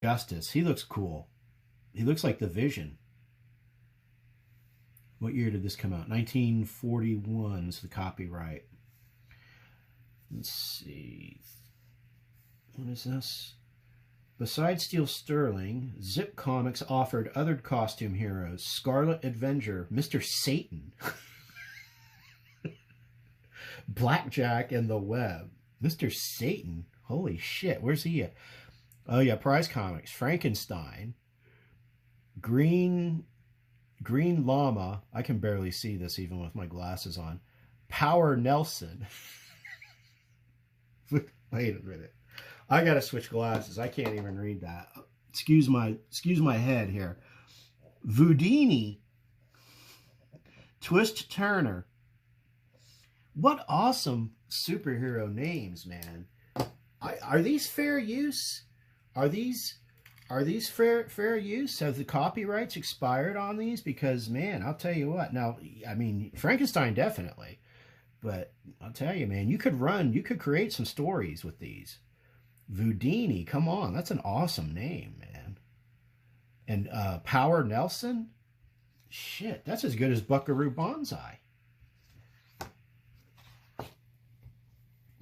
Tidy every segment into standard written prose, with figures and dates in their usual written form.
Justice. He looks cool. He looks like the Vision. What year did this come out? 1941 is the copyright. Let's see. What is this? Besides Steel Sterling, Zip Comics offered other costume heroes. Scarlet Avenger, Mr. Satan, Blackjack, and the Web. Mr. Satan? Holy shit, where's he at? Oh yeah, Prize Comics. Frankenstein. Green Llama. I can barely see this even with my glasses on. Power Nelson. Wait a minute. I gotta switch glasses. I can't even read that. Excuse my head here. Voudini. Twist Turner. What awesome superhero names, man. Are these fair use? Are these fair use? Have the copyrights expired on these? Because, man, I'll tell you what. Now, I mean, Frankenstein definitely. But I'll tell you, man, you could create some stories with these. Voudini, come on. That's an awesome name, man. And Power Nelson? Shit, that's as good as Buckaroo Banzai.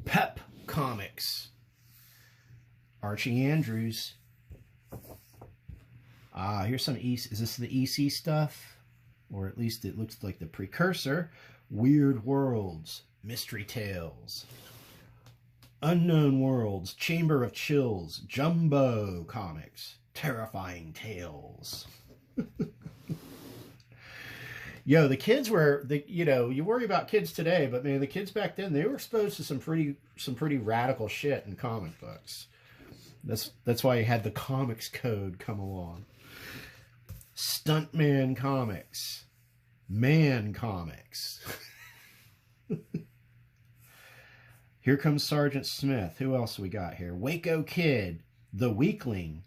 Pep Comics. Archie Andrews. Here's some EC. Is this the EC stuff? Or at least it looks like the precursor. Weird Worlds. Mystery Tales. Unknown Worlds. Chamber of Chills. Jumbo Comics. Terrifying Tales. Yo, the kids were, you worry about kids today, but man, the kids back then, they were exposed to some pretty radical shit in comic books. That's why you had the comics code come along. Stuntman Comics. Man Comics. Here comes Sergeant Smith. Who else we got here? Waco Kid. The Weakling.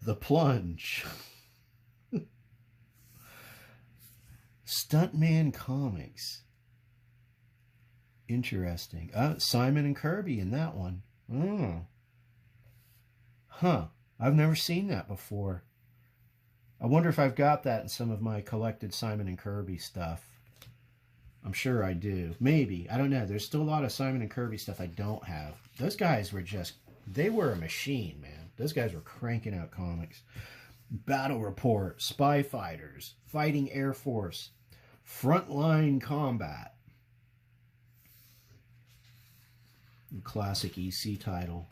The Plunge. Stuntman Comics. Interesting. Simon and Kirby in that one. Oh. Huh. I've never seen that before. I wonder if I've got that in some of my collected Simon and Kirby stuff. I'm sure I do. Maybe. I don't know. There's still a lot of Simon and Kirby stuff I don't have. Those guys were they were a machine, man. Those guys were cranking out comics. Battle Report, Spy Fighters, Fighting Air Force, Frontline Combat. Classic EC title.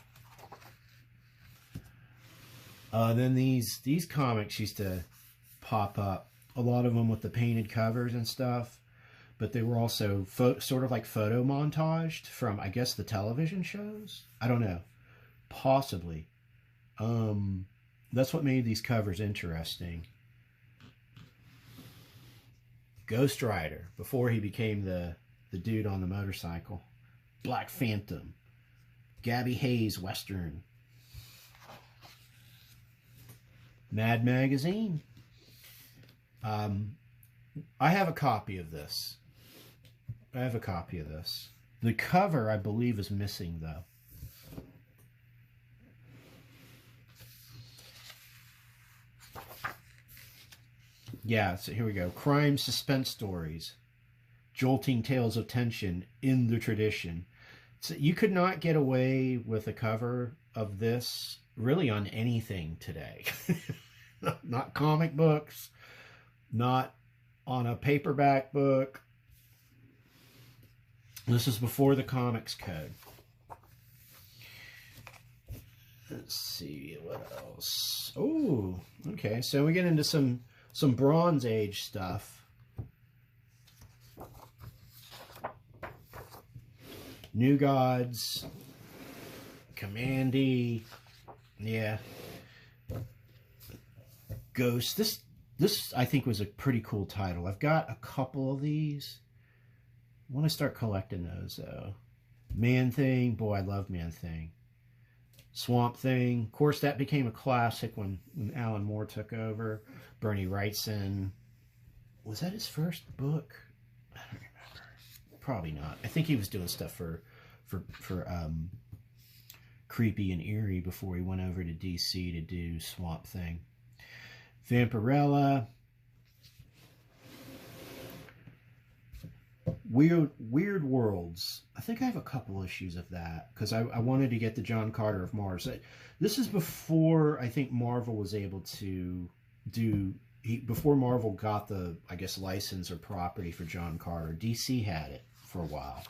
Then these comics used to pop up. A lot of them with the painted covers and stuff. But they were also sort of like photo montaged from, I guess, the television shows. I don't know. Possibly. That's what made these covers interesting. Ghost Rider, before he became the dude on the motorcycle. Black Phantom. Gabby Hayes Western. Mad Magazine. I have a copy of this. The cover, I believe, is missing, though. Yeah, so here we go. Crime suspense stories. Jolting tales of tension in the tradition. So you could not get away with a cover of this really on anything today. Not comic books. Not on a paperback book. This is before the comics code. Let's see, what else? Oh, okay. So we get into some Bronze Age stuff. New Gods, Commandy, yeah. Ghost. This I think was a pretty cool title. I've got a couple of these. I want to start collecting those though. Man Thing, boy, I love Man Thing. Swamp Thing, of course, that became a classic when Alan Moore took over. Bernie Wrightson, was that his first book? I don't remember. Probably not. I think he was doing stuff for creepy and eerie before he went over to DC to do Swamp Thing. Vampirella. Weird Worlds. I think I have a couple issues of that because I wanted to get the John Carter of Mars. This is before I think Marvel was able to do, before Marvel got the, I guess, license or property for John Carter. DC had it for a while.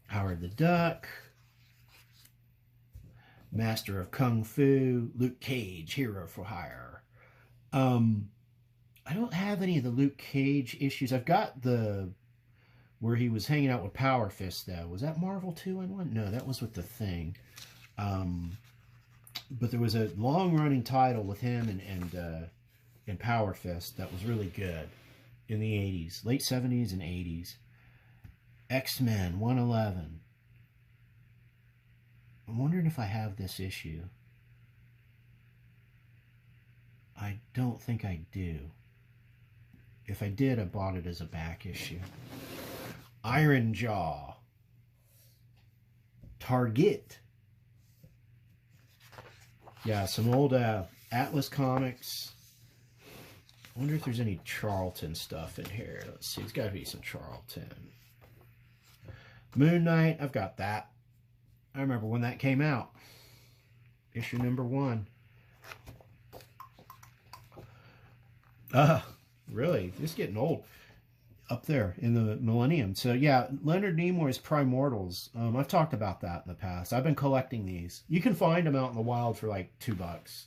Howard the Duck. Master of Kung Fu. Luke Cage, Hero for Hire. I don't have any of the Luke Cage issues. I've got the where he was hanging out with Power Fist, though. Was that Marvel 2-in-1? No, that was with The Thing. But there was a long-running title with him and Power Fist that was really good in the 80s. Late 70s and 80s. X-Men 111. I'm wondering if I have this issue. I don't think I do. If I did, I bought it as a back issue. Iron Jaw. Target. Yeah, some old Atlas comics. I wonder if there's any Charlton stuff in here. Let's see. There's got to be some Charlton. Moon Knight. I've got that. I remember when that came out. Issue number 1. Really? It's getting old. Up there in the millennium. So yeah, Leonard Nimoy's Primortals. I've talked about that in the past. I've been collecting these. You can find them out in the wild for like $2.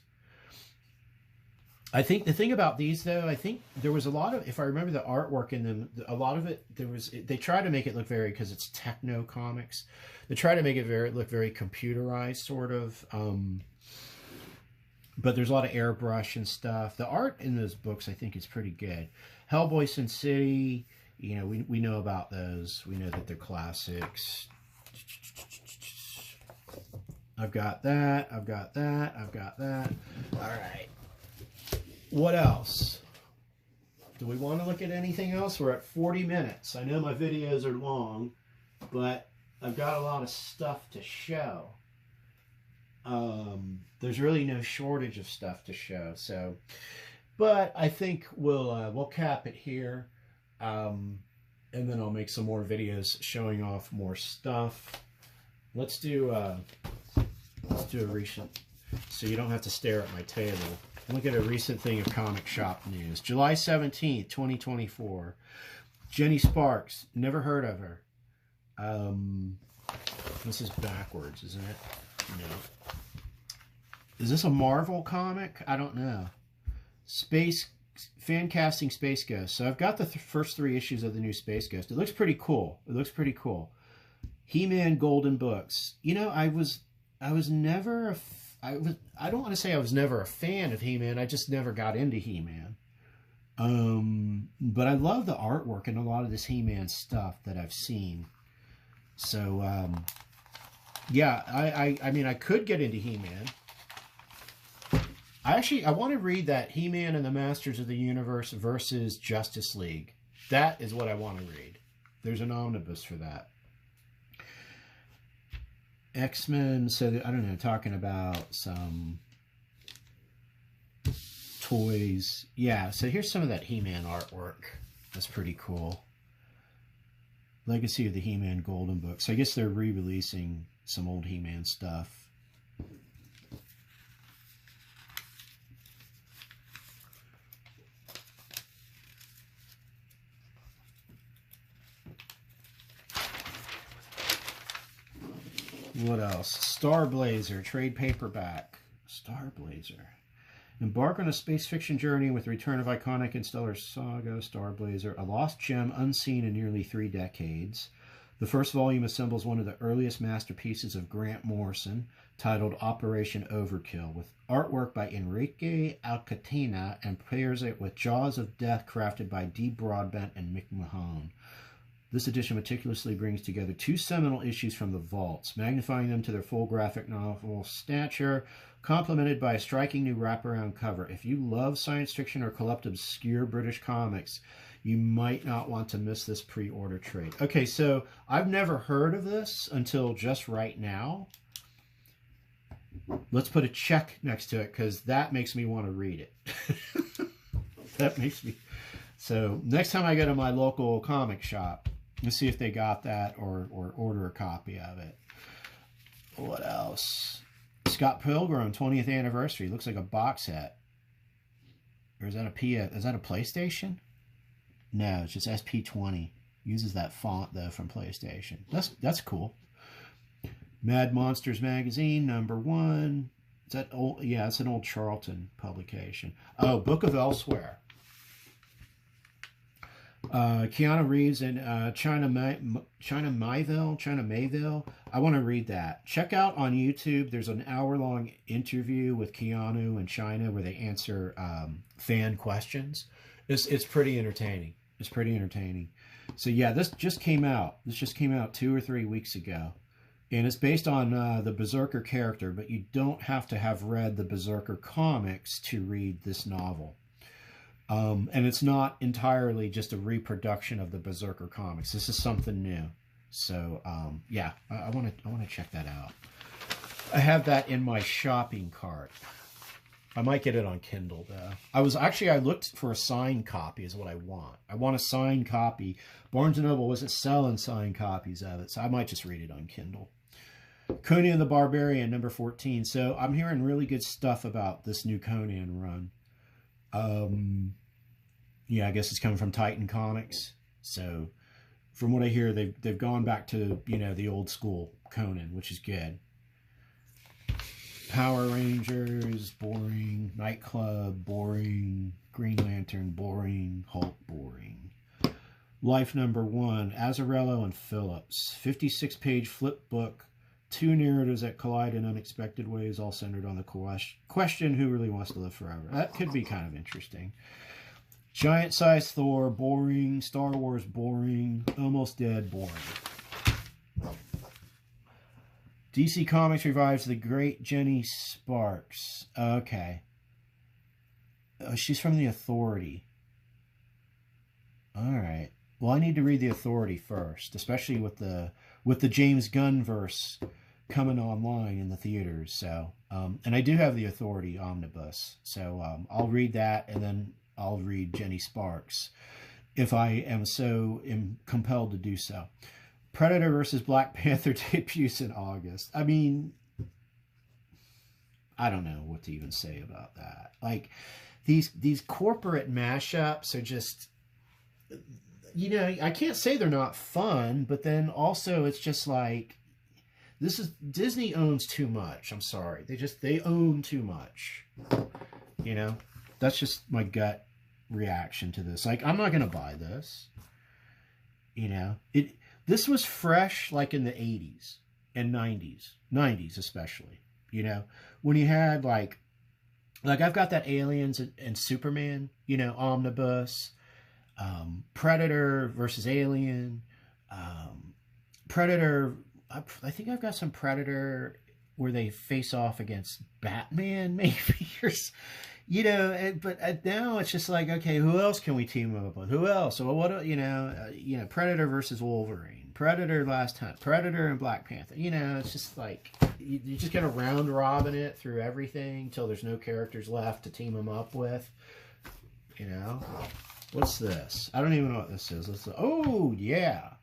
I think the thing about these, though, I think there was a lot of, if I remember the artwork in them, a lot of it, they try to make it look very, because it's techno comics, they try to make it look very computerized, sort of. But there's a lot of airbrush and stuff. The art in those books, I think, is pretty good. Hellboy Sin City, you know, we know about those. We know that they're classics. I've got that. I've got that. I've got that. All right. What else? Do we want to look at anything else? We're at 40 minutes. I know my videos are long, but I've got a lot of stuff to show. There's really no shortage of stuff to show. So, but I think we'll cap it here, and then I'll make some more videos showing off more stuff. Let's do a recent, so you don't have to stare at my table. Look at a recent thing of comic shop news. July 17th, 2024. Jenny Sparks. Never heard of her. This is backwards, isn't it? No. Is this a Marvel comic? I don't know. Fan casting Space Ghost. So I've got the first 3 issues of the new Space Ghost. It looks pretty cool. It looks pretty cool. He-Man Golden Books. You know, I was never I don't want to say I was never a fan of He-Man. I just never got into He-Man. But I love the artwork and a lot of this He-Man stuff that I've seen. So, yeah, I mean, I could get into He-Man. I want to read that He-Man and the Masters of the Universe versus Justice League. That is what I want to read. There's an omnibus for that. X-Men, so I don't know, talking about some toys. Yeah, so here's some of that He-Man artwork. That's pretty cool. Legacy of the He-Man Golden Books. I guess they're re-releasing some old He-Man stuff. What else? Star Blazer, trade paperback. Star Blazer. Embark on a space fiction journey with the return of iconic and stellar saga, Star Blazer, a lost gem unseen in nearly 3 decades. The first volume assembles one of the earliest masterpieces of Grant Morrison, titled Operation Overkill, with artwork by Enrique Alcatina, and pairs it with Jaws of Death crafted by Dee Broadbent and Mick Mahone. This edition meticulously brings together 2 seminal issues from the vaults, magnifying them to their full graphic novel stature, complemented by a striking new wraparound cover. If you love science fiction or collect obscure British comics, you might not want to miss this pre-order trade. Okay, so I've never heard of this until just right now. let's put a check next to it, because that makes me want to read it. That makes me... So next time I go to my local comic shop, let's see if they got that, or order a copy of it. What else? Scott Pilgrim 20th anniversary. Looks like a box set. Or is that a PlayStation? No, it's just SP20. Uses that font though from PlayStation. That's cool. Mad Monsters magazine #1. Is that old? Yeah, it's an old Charlton publication. Oh, Book of Elsewhere. Keanu Reeves and China Mayville. I want to read that. Check out on YouTube. There's an hour-long interview with Keanu and China where they answer fan questions. It's pretty entertaining. It's pretty entertaining. So yeah, this just came out. This just came out 2 or 3 weeks ago. And it's based on the Berserker character, but you don't have to have read the Berserker comics to read this novel. And it's not entirely just a reproduction of the Berserker comics. This is something new. So yeah, I want to check that out. I have that in my shopping cart. I might get it on Kindle though. I looked for a signed copy is what I want. I want a signed copy. Barnes & Noble wasn't selling signed copies of it, so I might just read it on Kindle. Conan the Barbarian #14. So I'm hearing really good stuff about this new Conan run. Yeah, I guess it's coming from Titan Comics. So from what I hear, they've gone back to, you know, the old school Conan, which is good. Power Rangers, boring. Nightclub, boring. Green Lantern, boring. Hulk, boring. Life #1, Azzarello and Phillips. 56-page flip book. 2 narratives that collide in unexpected ways, all centered on the question, who really wants to live forever? That could be kind of interesting. Giant-sized Thor, boring. Star Wars, boring. Almost Dead, boring. DC Comics revives the great Jenny Sparks. Okay. She's from The Authority. All right. Well, I need to read The Authority first, especially with the James Gunn verse coming online in the theaters. So, and I do have The Authority omnibus. So I'll read that, and then I'll read Jenny Sparks if I am compelled to do so. Predator versus Black Panther debuts in August. I mean, I don't know what to even say about that. Like, these corporate mashups are just, you know, I can't say they're not fun, but then also it's just like, Disney owns too much. I'm sorry. They own too much. You know, that's just my gut reaction to this. Like, I'm not going to buy this. You know, this was fresh like in the 80s and 90s especially, you know, when you had like I've got that Aliens and Superman, you know, omnibus, Predator versus Alien, Predator. I think I've got some Predator where they face off against Batman, maybe, or, you know. But now it's just like, okay, who else can we team up with? Who else? So what, you know, Predator versus Wolverine, Predator Last Hunt, Predator and Black Panther. You know, it's just like you just kind of round robin it through everything until there's no characters left to team them up with. You know, what's this? I don't even know what this is. Oh yeah,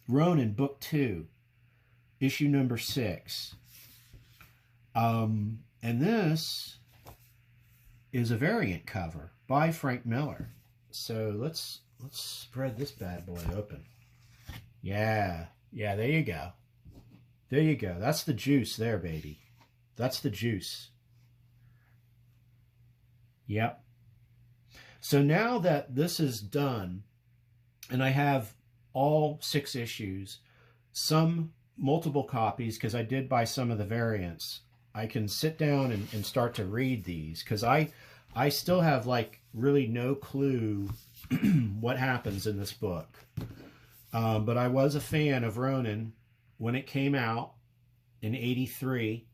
Ronin Book 2, issue #6. And this is a variant cover by Frank Miller. So let's spread this bad boy open. Yeah, there you go. There you go. That's the juice there, baby. That's the juice. Yep. So now that this is done, and I have all 6 issues, some multiple copies, because I did buy some of the variants, I can sit down and start to read these, because I still have like really no clue what happens in this book. But I was a fan of Ronin when it came out in '83.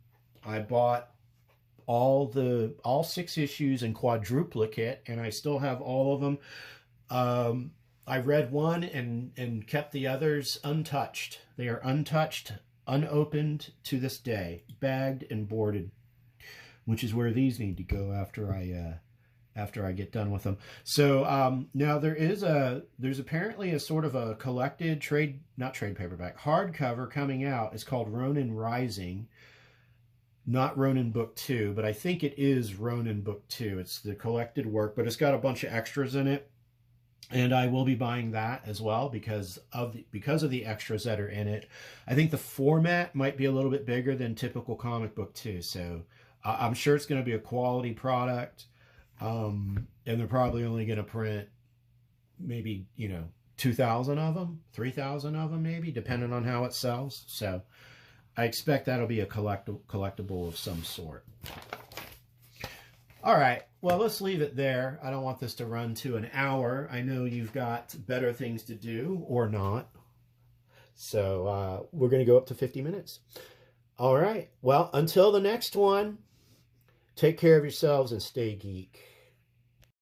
I bought all 6 issues in quadruplicate, and I still have all of them. I read one and kept the others untouched. They are untouched, unopened to this day, bagged and boarded which is where these need to go after I get done with them. So now there's apparently a sort of a collected not trade paperback, hardcover coming out. It's called Ronin Rising. Not Ronin Book 2, but I think it is Ronin Book 2. It's the collected work, but it's got a bunch of extras in it. And I will be buying that as well because of the extras that are in it. I think the format might be a little bit bigger than typical comic book too. So I'm sure it's going to be a quality product. And they're probably only going to print maybe, 2,000 of them, 3,000 of them maybe, depending on how it sells. So I expect that'll be a collectible of some sort. All right, well, let's leave it there. I don't want this to run to an hour. I know you've got better things to do, or not. So we're going to go up to 50 minutes. All right, well, until the next one, take care of yourselves and stay geek.